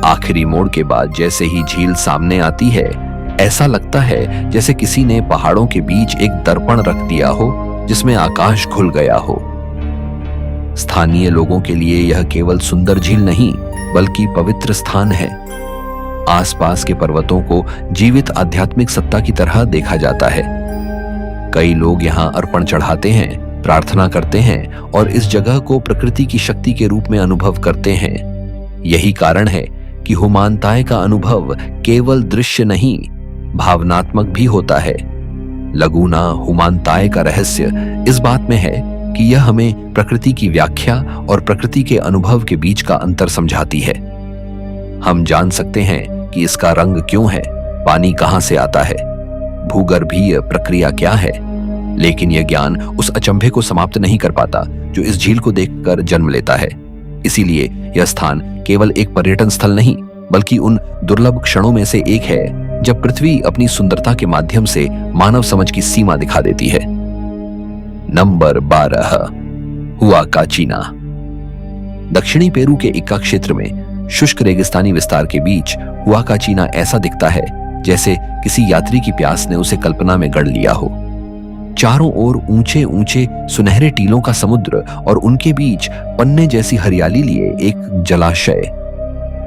आखिरी मोड़ के बाद जैसे ही झील सामने आती है, ऐसा लगता है जैसे किसी ने पहाड़ों के बीच एक दर्पण रख दिया हो जिसमें आकाश खुल गया हो। स्थानीय लोगों के लिए यह केवल सुंदर झील नहीं, बल्कि पवित्र स्थान है। आसपास के पर्वतों को जीवित आध्यात्मिक सत्ता की तरह देखा जाता है। कई लोग यहाँ अर्पण चढ़ाते हैं, प्रार्थना करते हैं और इस जगह को प्रकृति की शक्ति के रूप में अनुभव करते हैं। यही कारण है कि हुमानताए का अनुभव केवल दृश्य नहीं, भावनात्मक भी होता है। लगूना हुमानताए का रहस्य इस बात में है कि यह हमें प्रकृति की व्याख्या और प्रकृति के अनुभव के बीच का अंतर समझाती है। हम जान सकते हैं कि इसका रंग क्यों है, पानी कहां से आता है, भूगर्भीय प्रक्रिया क्या है, लेकिन यह ज्ञान उस अचंभे को समाप्त नहीं कर पाता जो इस झील को देखकर जन्म लेता है। इसीलिए यह स्थान केवल एक पर्यटन स्थल नहीं, बल्कि उन दुर्लभ क्षणों में से एक है जब पृथ्वी अपनी सुंदरता के माध्यम से मानव समझ की सीमा दिखा देती है। नंबर 12, हुआकाचिना। दक्षिणी पेरू के इक्का क्षेत्र में शुष्क रेगिस्तानी विस्तार के बीच हुआकाचीना ऐसा दिखता है जैसे किसी यात्री की प्यास ने उसे कल्पना में गढ़ लिया हो। चारों ओर ऊंचे ऊंचे सुनहरे टीलों का समुद्र और उनके बीच पन्ने जैसी हरियाली लिए एक जलाशय।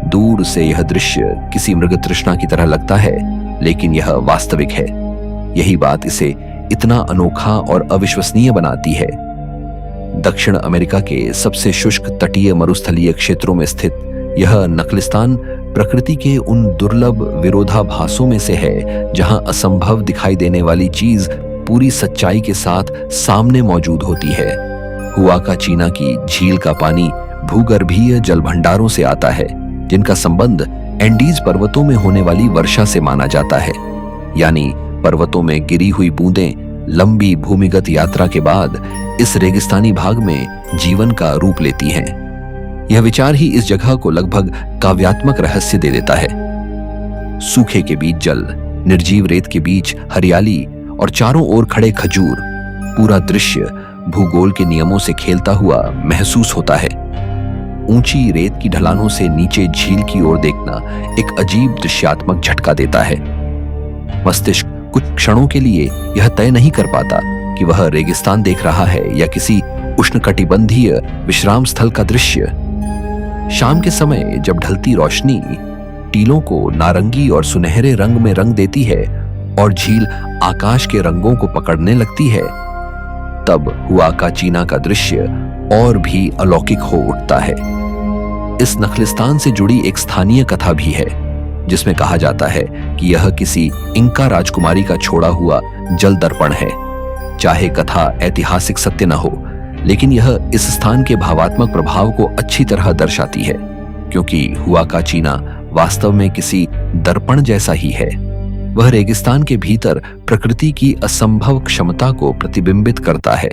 दूर से यह दृश्य किसी मृग तृष्णा की तरह लगता है, लेकिन यह वास्तविक है। यही बात इसे इतना अनोखा और अविश्वसनीय बनाती है। दक्षिण अमेरिका के सबसे शुष्क तटीय मरुस्थलीय क्षेत्रों में स्थित यह नखलिस्तान प्रकृति के उन दुर्लभ विरोधाभासों में से है जहां असंभव दिखाई देने वाली चीज पूरी सच्चाई के साथ सामने मौजूद होती है। हुआकाचीना की झील का पानी भूगर्भीय जल भंडारों से आता है, जिनका संबंध एंडीज पर्वतों में होने वाली वर्षा से माना जाता है। यानी पर्वतों में गिरी हुई बूंदें लंबी भूमिगत यात्रा के बाद इस रेगिस्तानी भाग में जीवन का रूप लेती हैं। यह विचार ही इस जगह को लगभग काव्यात्मक रहस्य दे देता है। सूखे के बीच जल, निर्जीव रेत के बीच हरियाली और चारों ओर खड़े खजूर, पूरा दृश्य भूगोल के नियमों से खेलता हुआ महसूस होता है। ऊंची रेत की ढलानों से नीचे झील की ओर देखना एक अजीब दृश्यात्मक झटका देता है। मस्तिष्क कुछ क्षणों के लिए यह तय नहीं कर पाता कि वह रेगिस्तान देख रहा है या किसी उष्णकटिबंधीय विश्राम स्थल का दृश्य। शाम के समय जब ढलती रोशनी टीलों को नारंगी और सुनहरे रंग में रंग देती है और झील आकाश के रंगों को पकड़ने लगती है, तब हुआकाचीना का दृश्य और भी अलौकिक हो उठता है। इस नखलिस्तान से जुड़ी एक स्थानीय कथा भी है, जिसमें कहा जाता है कि यह किसी इंका राजकुमारी का छोड़ा हुआ जल दर्पण है। चाहे कथा ऐतिहासिक सत्य न हो, लेकिन यह इस स्थान के भावात्मक प्रभाव को अच्छी तरह दर्शाती है, क्योंकि हुआकाचीना वास्तव में किसी दर्पण जैसा ही है। वह रेगिस्तान के भीतर प्रकृति की असंभव क्षमता को प्रतिबिंबित करता है।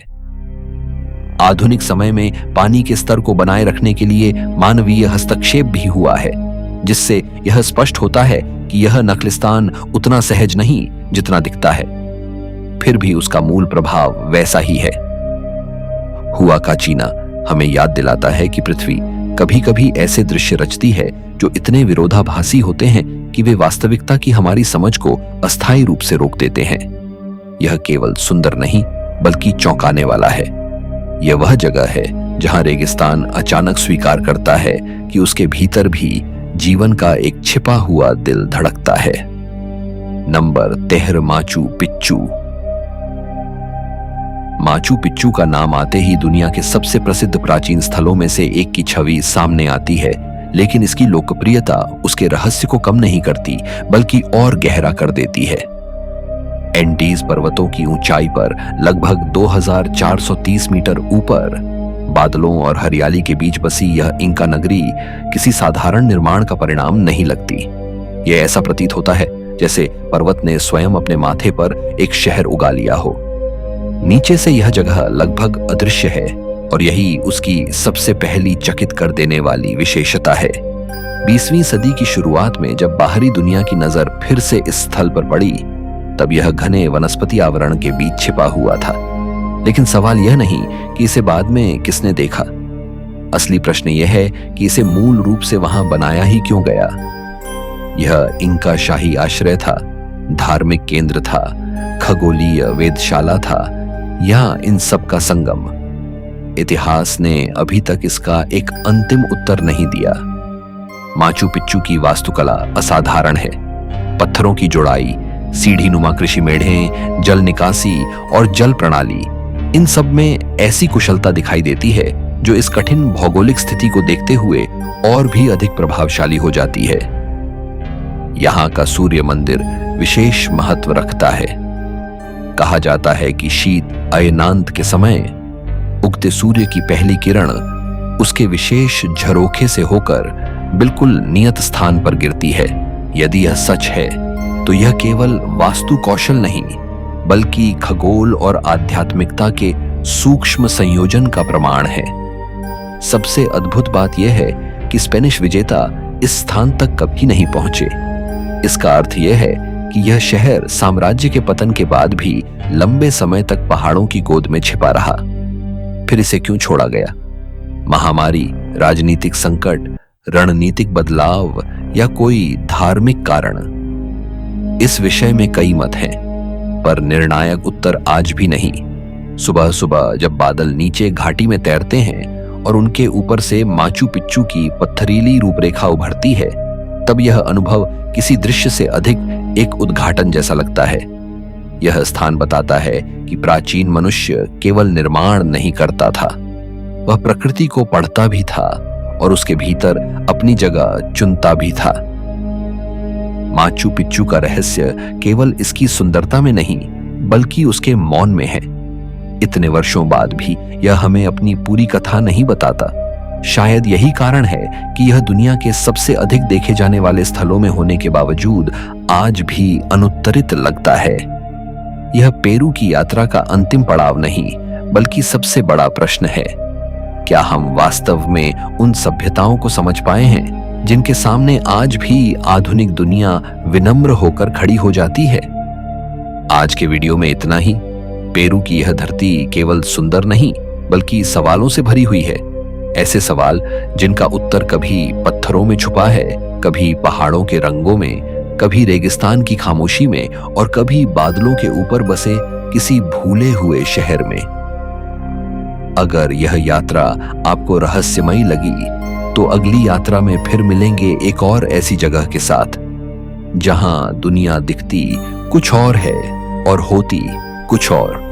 आधुनिक समय में पानी के स्तर को बनाए रखने के लिए मानवीय हस्तक्षेप भी हुआ है, जिससे यह स्पष्ट होता है कि यह नखलिस्तान उतना सहज नहीं जितना दिखता है। फिर भी उसका मूल प्रभाव वैसा ही है। हुआकाचीना हमें याद दिलाता है कि पृथ्वी कभी-कभी ऐसे दृश्य रचती है जो इतने विरोधाभासी होते हैं कि वे वास्तविकता की हमारी समझ को अस्थायी रूप से रोक देते हैं। यह केवल सुंदर नहीं, बल्कि चौंकाने वाला है। यह वह जगह है जहां रेगिस्तान अचानक स्वीकार करता है कि उसके भीतर भी जीवन का एक छिपा हुआ दिल धड़कता है। Number 13, Machu Picchu. Machu Picchu का नाम आते ही दुनिया के सबसे प्रसिद्ध प्राचीन स्थलों में से एक की छवि सामने आती है, लेकिन इसकी लोकप्रियता उसके रहस्य को कम नहीं करती, बल्कि और गहरा कर देती है। एंडीज पर्वतों की ऊंचाई पर लगभग 2430 मीटर ऊपर बादलों और हरियाली के बीच बसी यह इंका नगरी किसी साधारण निर्माण का परिणाम नहीं लगती। यह ऐसा प्रतीत होता है जैसे पर्वत ने स्वयं अपने माथे पर एक शहर उगा लिया हो। नीचे से यह जगह लगभग अदृश्य है, और यही उसकी सबसे पहली चकित कर देने वाली विशेषता है। 20वीं सदी की शुरुआत में जब बाहरी दुनिया की नजर फिर से इस स्थल पर पड़ी, तब यह घने वनस्पति आवरण के बीच छिपा हुआ था। लेकिन सवाल यह नहीं कि इसे बाद में किसने देखा। असली प्रश्न यह है कि इसे मूल रूप से वहां बनाया ही क्यों गया। यह इंका शाही आश्रय था, धार्मिक केंद्र था, खगोलीय वेधशाला था, या इन सब का संगम। इतिहास ने अभी तक इसका एक अंतिम उत्तर नहीं दिया। माचू पिच्चू की वास्तुकला असाधारण है। पत्थरों की जोड़ाई, सीढ़ी नुमा कृषि मेढ़ें, जल निकासी और जल प्रणाली, इन सब में ऐसी कुशलता दिखाई देती है जो इस कठिन भौगोलिक स्थिति को देखते हुए और भी अधिक प्रभावशाली हो जाती है। यहाँ का सूर्य मंदिर विशेष महत्व रखता है। कहा जाता है कि शीत अयनांत के समय उगते सूर्य की पहली किरण उसके विशेष झरोखे से होकर बिल्कुल नियत स्थान पर गिरती है। यदि यह सच है तो यह केवल वास्तु कौशल नहीं, बल्कि खगोल और आध्यात्मिकता के सूक्ष्म संयोजन का प्रमाण है। सबसे अद्भुत बात यह है कि स्पेनिश विजेता इस स्थान तक कभी नहीं पहुंचे। इसका अर्थ यह है कि यह शहर साम्राज्य के पतन के बाद भी लंबे समय तक पहाड़ों की गोद में छिपा रहा। फिर इसे क्यों छोड़ा गया? महामारी, राजनीतिक संकट, रणनीतिक बदलाव या कोई धार्मिक कारण? इस विषय में कई मत हैं, पर निर्णायक उत्तर आज भी नहीं। सुबह सुबह जब बादल नीचे घाटी में तैरते हैं और उनके ऊपर से माचू पिच्चू की पत्थरीली रूपरेखा उभरती है, तब यह अनुभव किसी दृश्य से अधिक एक उद्घाटन जैसा लगता है। यह स्थान बताता है कि प्राचीन मनुष्य केवल निर्माण नहीं करता था, वह प्रकृति को पढ़ता भी था और उसके भीतर अपनी जगह चुनता भी था। माचू पिच्चू का रहस्य केवल इसकी सुंदरता में नहीं, बल्कि उसके मौन में है। इतने वर्षों बाद भी यह हमें अपनी पूरी कथा नहीं बताता। शायद यही कारण है कि यह दुनिया के सबसे अधिक देखे जाने वाले स्थलों में होने के बावजूद आज भी अनुत्तरित लगता है। यह पेरू की यात्रा का अंतिम पड़ाव नहीं, बल्कि सबसे बड़ा प्रश्न है। क्या हम वास्तव में उन सभ्यताओं को समझ पाए हैं जिनके सामने आज भी आधुनिक दुनिया विनम्र होकर खड़ी हो जाती है? आज के वीडियो में इतना ही। पेरू की यह धरती केवल सुंदर नहीं, बल्कि सवालों से भरी हुई है। ऐसे सवाल जिनका उत्तर कभी पत्थरों में छुपा है, कभी पहाड़ों के रंगों में, कभी रेगिस्तान की खामोशी में और कभी बादलों के ऊपर बसे किसी भूले हुए शहर में। अगर यह यात्रा आपको रहस्यमयी लगी, तो अगली यात्रा में फिर मिलेंगे एक और ऐसी जगह के साथ, जहां दुनिया दिखती कुछ और है और होती कुछ और।